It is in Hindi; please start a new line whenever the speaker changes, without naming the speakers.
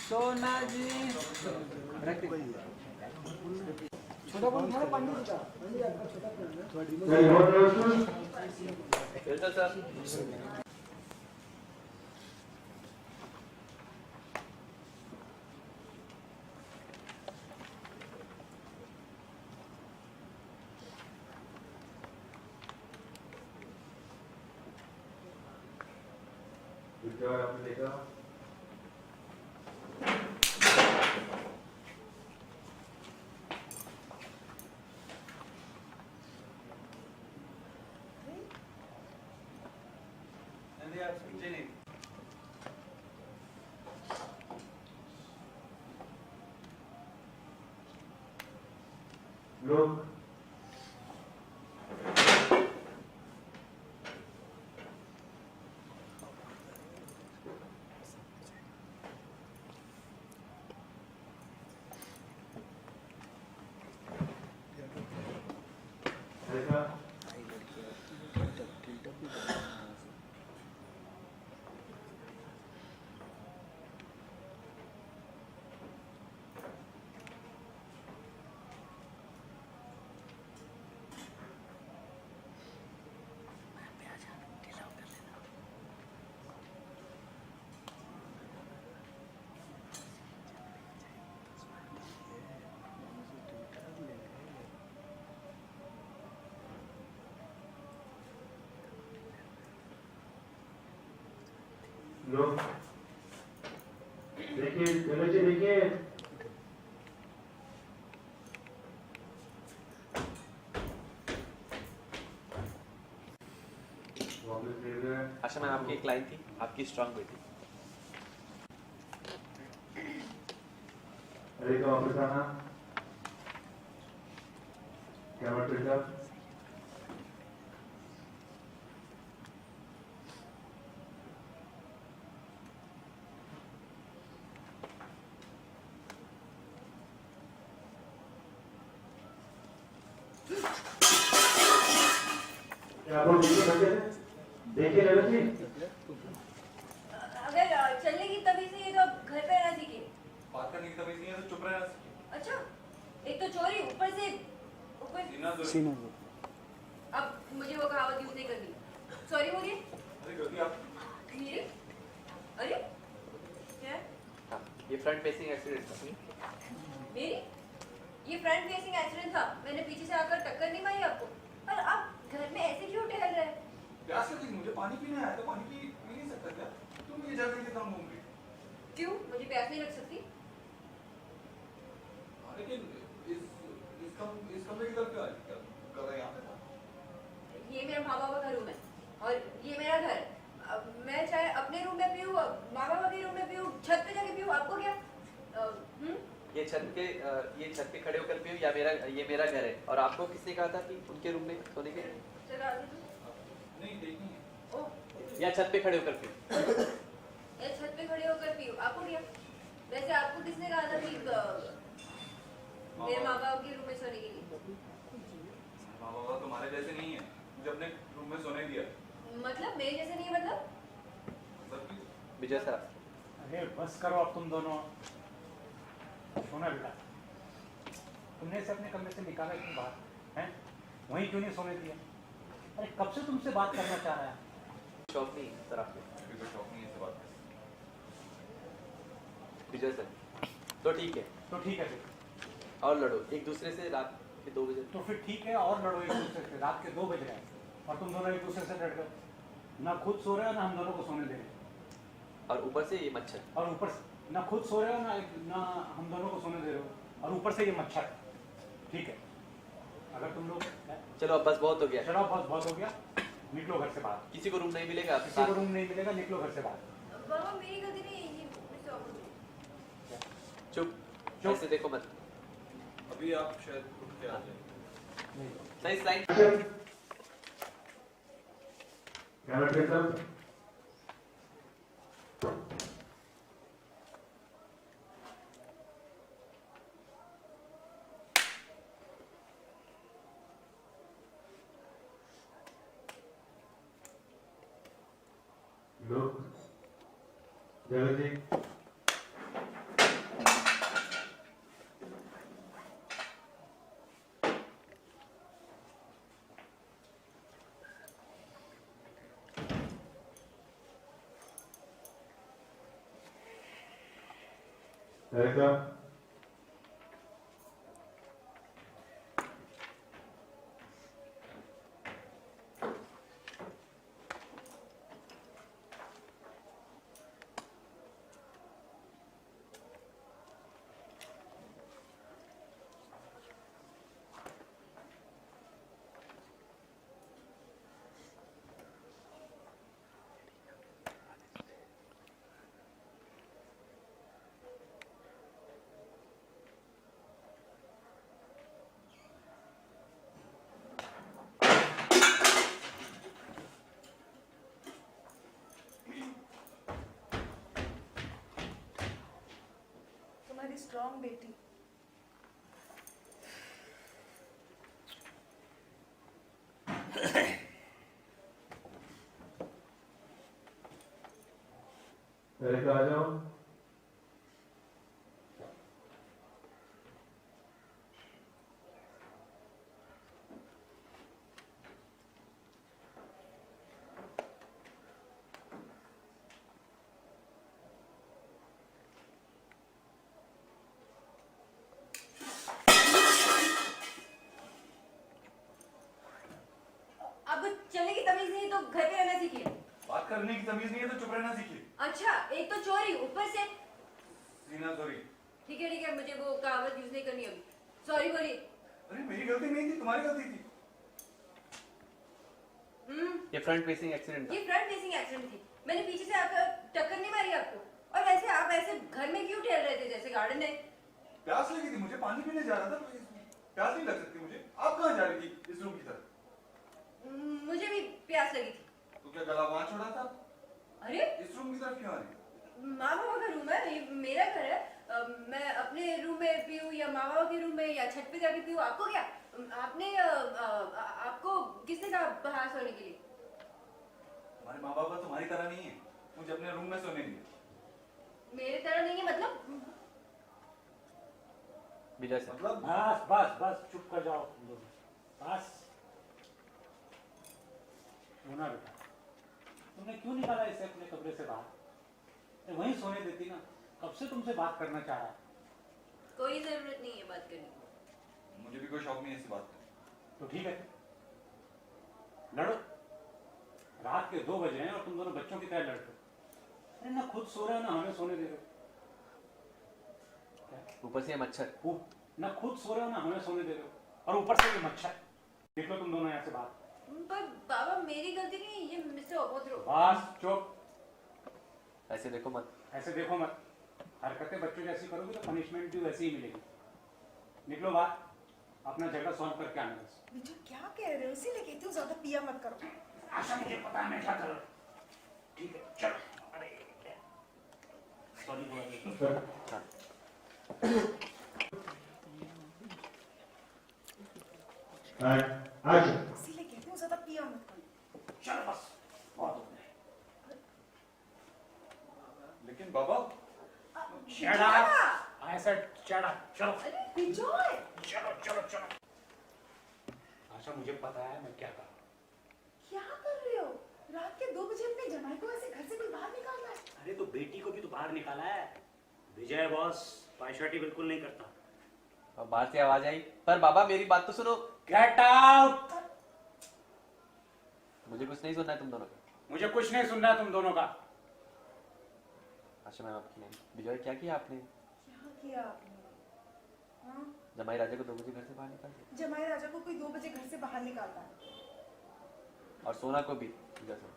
सोना जी छोटा फोन था पंडित का छोटा सर
आपने देखा लोग देखा लोग देखिए देखिए देखिए
आशा मैम आपकी एक लाइन थी, आपकी स्ट्रांग बेटी।
अरे तो वापस आना कैमरा ट्विटर क्या बोल देखिए ललित जी
अगर चलने की तमीज नहीं है तो अब घर पे रहना सीखे।
बात करने की तमीज नहीं है तो चुप रहना सीखे।
अच्छा एक तो चोरी ऊपर से
सीना
अब मुझे वो कहावत यूज नहीं करनी। सॉरी बोलिए।
अरे गलती आप
मेरी अरे क्या
हाँ, ये फ्रंट फेसिंग एक्सीडेंट था।
मेरी ये फ्रंट फेसिंग एक्सीडेंट था। मैंने पीछे से आकर टक्कर नहीं मारी आपको। और आप घर में ऐसे क्यों टहल रहे हैं?
प्यास लगी मुझे, पानी पीने आया तो पानी पी नहीं सकता क्या? तुम ये जगह के काम घूम रही।
क्यों मुझे प्यास नहीं लग सकती?
लेकिन इस कमरे की तरफ क्या कर रहे हैं यहाँ पे?
ये मेरा माँ बाबा का रूम है और ये मेरा घर। अब मैं चाहे अपने रूम में पीऊँ, माँ बाबा के रूम में पीऊँ, छत पे जाके पीऊँ, आपको क्या?
ये छत पे खड़े होकर पियो या ये मेरा घर है। और आपको किसने कहा था कि उनके रूम में सोने के?
चलो आगे तो।
नहीं देखनी है।
ओह
या छत पे खड़े होकर पियो?
या छत पे खड़े होकर पीऊँ, आपको क्या? वैसे आपको किसने कहा था कि मेरे माँ बाप के रूम में सोने के लिए?
माँ बाबा तुम्हारे जैसे नहीं है, मुझे अपने रूम में सोने दिया।
मतलब मेरे जैसे नहीं मतलब?
विजय सर
अरे बस करो अब तुम दोनों। सोना बेटा, तुमने इसे अपने कमरे से निकाला क्यों बाहर? हैं? वहीं क्यों नहीं सोने दिया? अरे कब से तुमसे बात करना चाह रहा है?
शौक नहीं सर आपको?
अभी तो शौक नहीं है इस बात का।
विजय सर तो ठीक है।
तो ठीक है फिर।
और लड़ो एक दूसरे से रात के 2 बजे।
तो फिर ठीक है और लड़ो एक दूसरे से। रात के 2 बज रहे हैं और तुम दोनों एक दूसरे से लड़ गए। ना खुद सो रहे हो ना हम दोनों को सोने दे रहे हो।
और ऊपर से ये मच्छर।
और ऊपर से ना खुद सो रहे हो ना हम दोनों को सोने दे रहे हो। और ऊपर से ये मच्छर। ठीक है अगर तुम लोग
चलो अब बस बहुत हो गया।
चलो बस बहुत हो गया, निकलो घर से बाहर।
किसी को रूम नहीं मिलेगा?
किसी को रूम नहीं मिलेगा, निकलो घर से बाहर।
बाबा मेरी गलती नहीं है, ये मुझसे ऑफर।
चुप ऐसे देखो मत।
अभी आप शायद उठ के आ जाए।
सही स्लाइड।
कैमरा ट्विटर लोग जल्दी डायरेक्टर
तुम्हारी स्ट्रॉन्ग बेटी।
डायरेक्टर आ जाओ।
आपको चलने की तमीज नहीं तो घर पे रहना सीखिए।
बात करने की तमीज नहीं है तो चुप रहना सीखिए।
अच्छा, एक तो चोरी, ऊपर से
सीना सॉरी।
ठीक है, मुझे वो कहावत यूज नहीं करनी अभी। सॉरी बोलिए।
अरे मेरी गलती नहीं थी, तुम्हारी गलती थी।
ये फ्रंट फेसिंग एक्सीडेंट
ये फ्रंट फेसिंग एक्सीडेंट थी। मैंने पीछे से आकर टक्कर नहीं मारी आपको। और वैसे आप ऐसे घर में क्यों टहल रहे थे जैसे गार्डन है?
प्यास लगी थी मुझे, पानी पीने जा रहा था। प्यास नहीं लग सकती मुझे। आप कहाँ जा रही थी इस रूम की तरफ?
मुझे भी प्यास लगी थी।
तो क्या गला वहां छोड़ा था?
अरे
इस रूम की तरफ क्यों आ रही?
माँ बाबा का रूम है, ये मेरा घर है। मैं अपने रूम में पीऊँ या माँ बाबा के रूम में या छत पे जाके पीऊँ, आपको क्या? आपने आपको किसने कहा बाहर सोने के लिए?
हमारे माँ बाप तुम्हारी तरह नहीं है, मुझे अपने रूम में सोने दिए।
मेरे तरह नहीं है मतलब?
विजय सर
मतलब
बस बस बस चुप कर जाओ तुम लोग। बस सोना बेटा, तुमने क्यों निकाला इसे अपने कमरे से बाहर? वहीं सोने देती ना। कब से तुमसे बात करना चाह रहा है।
कोई जरूरत नहीं है बात करने की।
मुझे भी कोई शौक नहीं है ऐसी बात का।
तो ठीक है, लड़ो। रात के 2 बजे हैं और तुम दोनों बच्चों की तरह लड़ते हो। अरे ना खुद सो रहे हो ना हमें सोने दे रहे हो।
ऊपर से ये मच्छर।
ना खुद सो रहे हो ना हमें सोने दे रहे हो, और ऊपर से ये मच्छर। निकलो तुम दोनों यहाँ से बाहर।
पर बाबा मेरी गलती नहीं है, ये मिस्टर अभद्र।
बस चुप।
ऐसे देखो मत।
ऐसे देखो मत। हरकतें बच्चों जैसी करोगे तो पनिशमेंट भी वैसी ही मिलेगी। निकलो बाहर, अपना झगड़ा सॉल्व करके आना बस।
बिजू क्या कह रहे हो? इसीलिए कहती हूँ ज्यादा पिया मत करो।
आशा मुझे पता है मैं क्या कर रहा हूँ। ठीक है चलो। अरे सॉरी बोला।
एक्शन।
इसीलिए कहती हूँ ज्यादा पिया मत करो।
चलो बस बहुत हो गया।
लेकिन बाबा
Shut up! I said shut up. चलो
अरे बिजोय,
चलो चलो चलो। आशा मुझे पता है मैं क्या कर रहा हूँ।
क्या कर रहे हो? रात के 2 बजे अपने जमाई को ऐसे घर से कोई बाहर निकालता है?
अरे तो बेटी को भी तो बाहर निकाला है। विजय बॉस पार्टी बिल्कुल नहीं करता।
और बाहर से आवाज आई, पर बाबा मेरी बात तो सुनो।
Get out!
मुझे कुछ नहीं सुनना है तुम दोनों का।
मुझे कुछ नहीं सुनना है तुम दोनों का।
अच्छा मैम आपकी नहीं। विजय क्या किया आपने?
क्या किया आपने? हाँ?
जमाई राजा को 2 बजे घर से बाहर निकाल दिया
जमाई राजा को कोई 2 बजे घर से बाहर निकालता है।
और सोना को भी। विजय सर